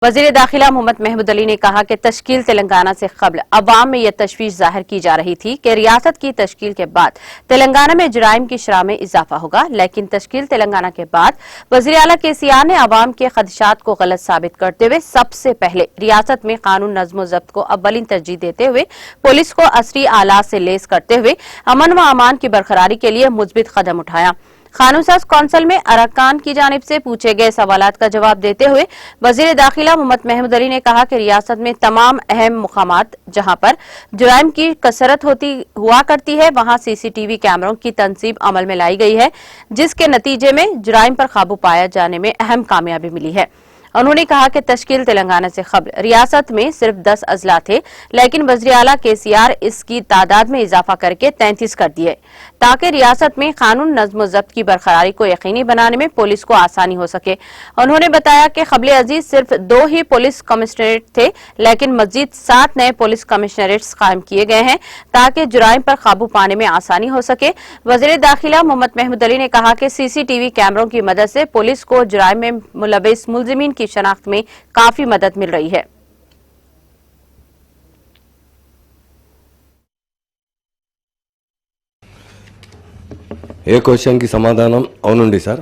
वजीर दाखिला मोहम्मद महमूद अली ने कहा कि तश्कील तेलंगाना से कबल अवाम में यह तशवीश जाहिर की जा रही थी कि रियासत की तश्कील के बाद तेलंगाना में जराइम की शरह में इजाफा होगा, लेकिन तश्कील तेलंगाना के बाद वजीर आला केसीआर ने अवाम के खदशात को गलत साबित करते हुए सबसे पहले रियासत में कानून नज्म जब्त को अव्वलीन तरजीह देते हुए पुलिस को असरी आलात से लेस करते हुए अमन व अमान की बरकरारी के लिए मुस्बित कदम उठाया। कानून साज कौंसिल में अरकान की जानिब से पूछे गए सवालात का जवाब देते हुए वजीर दाखिला मोहम्मद महमूद अली ने कहा कि रियासत में तमाम अहम मुकामात जहां पर जुराइम की कसरत हुआ करती है वहां सीसीटीवी कैमरों की तनसीब अमल में लाई गई है, जिसके नतीजे में जुराइम पर काबू पाया जाने में अहम कामयाबी मिली है। उन्होंने कहा कि तश्कील तेलंगाना से कबल रियासत में सिर्फ 10 अजला थे, लेकिन वज़ीर आला केसीआर इसकी तादाद में इजाफा करके 33 कर दिए ताकि रियासत में कानून नज्म जब्त की बरकरारी को यकीनी बनाने में पुलिस को आसानी हो सके। उन्होंने बताया कि कबले अजीज सिर्फ 2 ही पुलिस कमिश्नरेट थे, लेकिन मजीद 7 नए पुलिस कमिश्नरेट्स कायम किए गए हैं ताकि जुराइम पर काबू पाने में आसानी हो सके। वज़ीर दाखिला मोहम्मद महमूद अली ने कहा कि सीसीटीवी कैमरों की मदद से पुलिस को जुराइम में मुलविस मुलजिमीन की शनाख्त में काफी मदद मिल रही है। ఏ క్వశ్చన్ కి సమాధానం అవునండి సార్.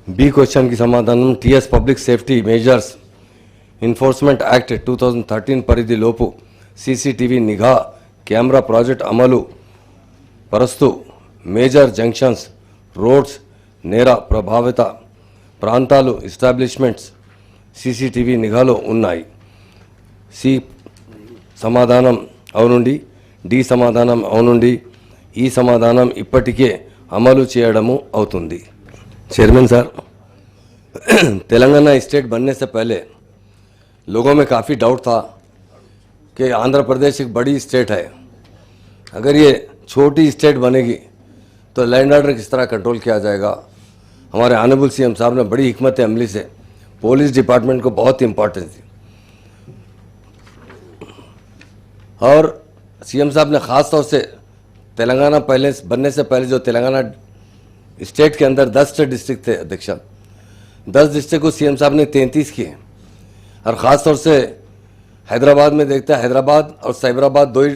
బి క్వశ్చన్ కి సమాధానం TS public safety measures enforcement act 2013 పరిధిలోపు సీసీటీవీ నిఘా కెమెరా ప్రాజెక్ట్ అమలు పరుస్తూ మేజర్ జంక్షన్స్, రోడ్స్, నేర ప్రభావిత ప్రాంతాలు, ఎస్టాబ్లిష్మెంట్స్ సీసీటీవీ నిఘాలో ఉన్నాయి. సి సమాధానం అవునండి. డి సమాధానం అవునండి. ఈ సమాధానం ఇప్పటికే అమలు చేయడము అవుతుంది. चेयरमैन सर, तेलंगाना स्टेट बनने से पहले लोगों में काफ़ी डाउट था कि आंध्र प्रदेश एक बड़ी स्टेट है, अगर ये छोटी स्टेट बनेगी तो लैंड ऑर्डर किस तरह कंट्रोल किया जाएगा. हमारे ऑनरेबल सीएम साहब ने बड़ी हिकमत अमली से पुलिस डिपार्टमेंट को बहुत इंपॉर्टेंस दी और सीएम साहब ने ख़ास तौर से तेलंगाना पहले बनने से पहले जो तेलंगाना स्टेट के अंदर 10 डिस्ट्रिक्ट थे अध्यक्ष, 10 डिस्ट्रिक्ट को सीएम साहब ने 33 किए और ख़ास तौर से हैदराबाद में देखते हैं, हैदराबाद और साइबराबाद 2 ही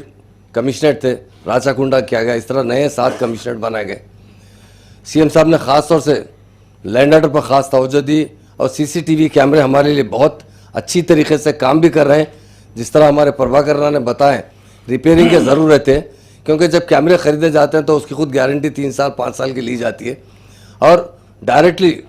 कमिश्नरेट थे, राचाकुंडा किया गया, इस तरह नए 7 कमिश्नरेट बनाए गए. सीएम साहब ने ख़ास तौर से लैंड ऑर्डर पर ख़ास तवज्जो दी और सीसीटीवी कैमरे हमारे लिए बहुत अच्छी तरीके से काम भी कर रहे हैं. जिस तरह हमारे प्रभाकर राणा ने बताएं, रिपेयरिंग की ज़रूरत है क्योंकि जब कैमरे ख़रीदे जाते हैं तो उसकी खुद गारंटी 3 साल 5 साल की ली जाती है और डायरेक्टली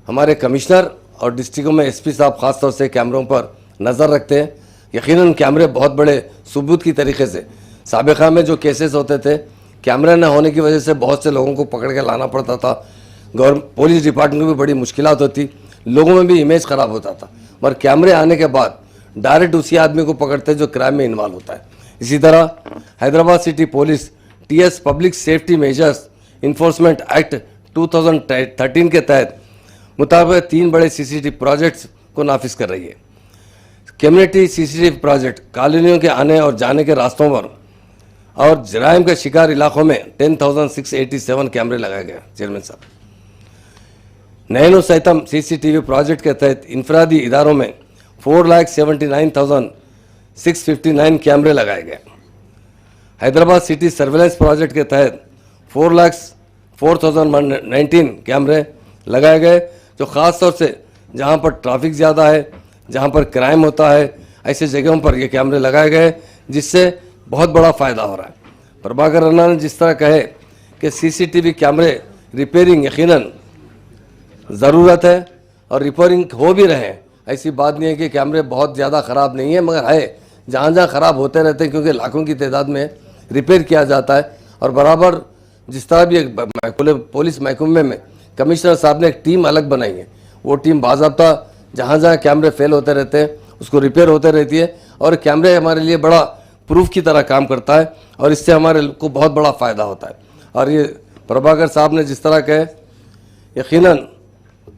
हमारे कमिश्नर और डिस्ट्रिक्टों में एसपी साहब ख़ास तौर से कैमरों पर नज़र रखते हैं. यकीनन कैमरे बहुत बड़े सबूत की तरीके से, साबिक़ा में जो केसेस होते थे कैमरा न होने की वजह से बहुत से लोगों को पकड़ के लाना पड़ता था, पुलिस डिपार्टमेंट में भी बड़ी मुश्किलात होती, लोगों में भी इमेज ख़राब होता था. मगर कैमरे आने के बाद डायरेक्ट उसी आदमी को पकड़ते जो क्राइम में इन्वॉल्व होता है. इसी तरह Hyderabad city police TS public safety measures enforcement act 2013 के तहत मुताबिक 3 बड़े सीसीटीवी प्रोजेक्ट्स को नाफिज कर रही है. कम्युनिटी सीसीटीवी प्रोजेक्ट कॉलोनियों के आने और जाने के रास्तों पर और जराइम के शिकार इलाकों में 10,687 कैमरे लगाए गए. चेयरमैन साहब, नैनो सैतम सीसीटीवी प्रोजेक्ट के तहत इंफरादी इदारों में 4,79,659 कैमरे लगाए गए. हैदराबाद सिटी सर्वेलेंस प्रोजेक्ट के तहत 4,04,119 कैमरे लगाए गए, जो ख़ास तौर से जहां पर ट्रैफिक ज़्यादा है, जहां पर क्राइम होता है, ऐसे जगहों पर ये कैमरे लगाए गए, जिससे बहुत बड़ा फ़ायदा हो रहा है. प्रभाकर राणा ने जिस तरह कहे कि सीसीटीवी कैमरे रिपेयरिंग यकीनन ज़रूरत है और रिपेयरिंग हो भी रहे, ऐसी बात नहीं है कि कैमरे बहुत ज़्यादा ख़राब नहीं है, मगर है जहाँ जहाँ ख़राब होते रहते हैं क्योंकि लाखों की तादाद में रिपेयर किया जाता है. और बराबर जिस तरह भी एक पुलिस महकमे में कमिश्नर साहब ने एक टीम अलग बनाई है, वो टीम बाज़ाब्ता जहाँ जहाँ कैमरे फेल होते रहते हैं उसको रिपेयर होते रहती है और कैमरे हमारे लिए बड़ा प्रूफ की तरह काम करता है और इससे हमारे को बहुत बड़ा फ़ायदा होता है. और ये प्रभाकर साहब ने जिस तरह कहे, यकीनन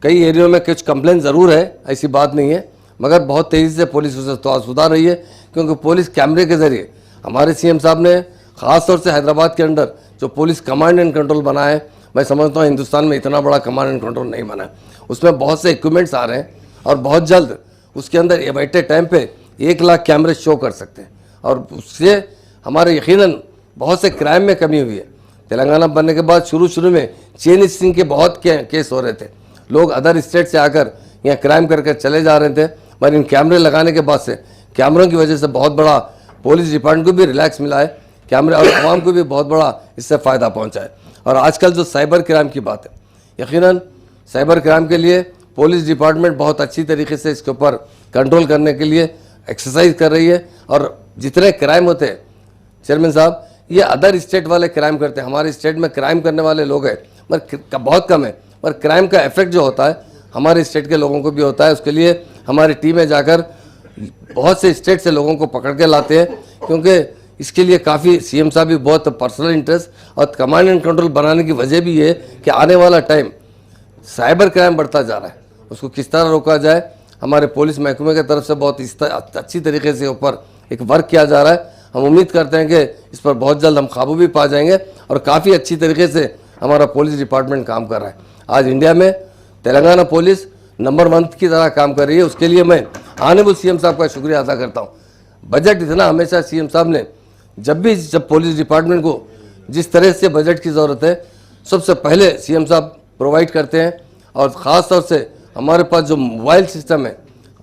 कई एरियो में कुछ कंप्लेन ज़रूर है, ऐसी बात नहीं है, मगर बहुत तेज़ी से पुलिस उसे सुधार रही है क्योंकि पुलिस कैमरे के ज़रिए हमारे सीएम साहब ने ख़ास तौर से हैदराबाद के अंदर जो पुलिस कमांड एंड कंट्रोल बना है, मैं समझता हूँ हिंदुस्तान में इतना बड़ा कमांड एंड कंट्रोल नहीं बना है. उसमें बहुत से इक्विपमेंट्स आ रहे हैं और बहुत जल्द उसके अंदर एट ए टाइम पे 1 लाख कैमरे शो कर सकते हैं और उससे हमारे यकीनन बहुत से क्राइम में कमी हुई है। तेलंगाना बनने के बाद शुरू में चेन स्टिंग के बहुत केस हो रहे थे, लोग अदर स्टेट से आकर यहाँ क्राइम करके चले जा रहे थे, पर इन कैमरे लगाने के बाद से कैमरों की वजह से बहुत बड़ा पुलिस डिपार्टमेंट को भी रिलैक्स मिला है, कैमरे और आवाम को भी बहुत बड़ा इससे फ़ायदा पहुँचा है। और आजकल जो साइबर क्राइम की बात है, यकीनन साइबर क्राइम के लिए पुलिस डिपार्टमेंट बहुत अच्छी तरीके से इसके ऊपर कंट्रोल करने के लिए एक्सरसाइज कर रही है। और जितने क्राइम होते हैं चेयरमैन साहब, ये अदर स्टेट वाले क्राइम करते हैं, हमारे स्टेट में क्राइम करने वाले लोग हैं पर बहुत कम है, पर क्राइम का इफेक्ट जो होता है हमारे स्टेट के लोगों को भी होता है। उसके लिए हमारी टीमें जाकर बहुत से स्टेट से लोगों को पकड़ के लाते हैं, क्योंकि इसके लिए काफ़ी सीएम साहब भी बहुत पर्सनल इंटरेस्ट और कमांड एंड कंट्रोल बनाने की वजह भी ये कि आने वाला टाइम साइबर क्राइम बढ़ता जा रहा है, उसको किस तरह रोका जाए, हमारे पुलिस महकमे की तरफ से बहुत अच्छी तरीके से ऊपर एक वर्क किया जा रहा है। हम उम्मीद करते हैं कि इस पर बहुत जल्द हम काबू भी पा जाएंगे और काफ़ी अच्छी तरीके से हमारा पुलिस डिपार्टमेंट काम कर रहा है। आज इंडिया में तेलंगाना पुलिस नंबर 1 की तरह काम कर रही है, उसके लिए मैं ऑनरेबल सीएम साहब का शुक्रिया अदा करता हूँ। बजट इतना हमेशा सीएम साहब ने जब पुलिस डिपार्टमेंट को जिस तरह से बजट की ज़रूरत है सबसे पहले सीएम साहब प्रोवाइड करते हैं। और ख़ास तौर से हमारे पास जो मोबाइल सिस्टम है,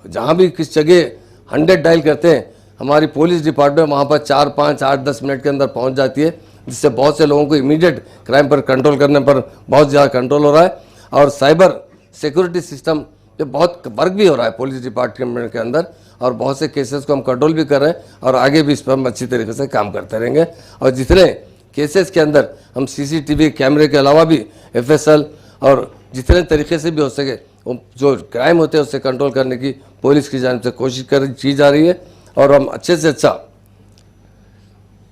जहाँ भी किस जगह 100 डायल करते हैं, हमारी पुलिस डिपार्टमेंट वहाँ पर 4, 5, 8, 10 मिनट के अंदर पहुँच जाती है, जिससे बहुत से लोगों को इमीडिएट क्राइम पर कंट्रोल करने पर बहुत ज़्यादा कंट्रोल हो रहा है। और साइबर सिक्योरिटी सिस्टम पे बहुत वर्क भी हो रहा है पुलिस डिपार्टमेंट के अंदर, और बहुत से केसेस को हम कंट्रोल भी कर रहे हैं और आगे भी इस पर हम अच्छी तरीके से काम करते रहेंगे। और जितने केसेस के अंदर हम सीसीटीवी कैमरे के अलावा भी FSL और जितने तरीके से भी हो सके वो जो क्राइम होते हैं उससे कंट्रोल करने की पुलिस की जानिब से कोशिश की जा रही है और हम अच्छे से अच्छा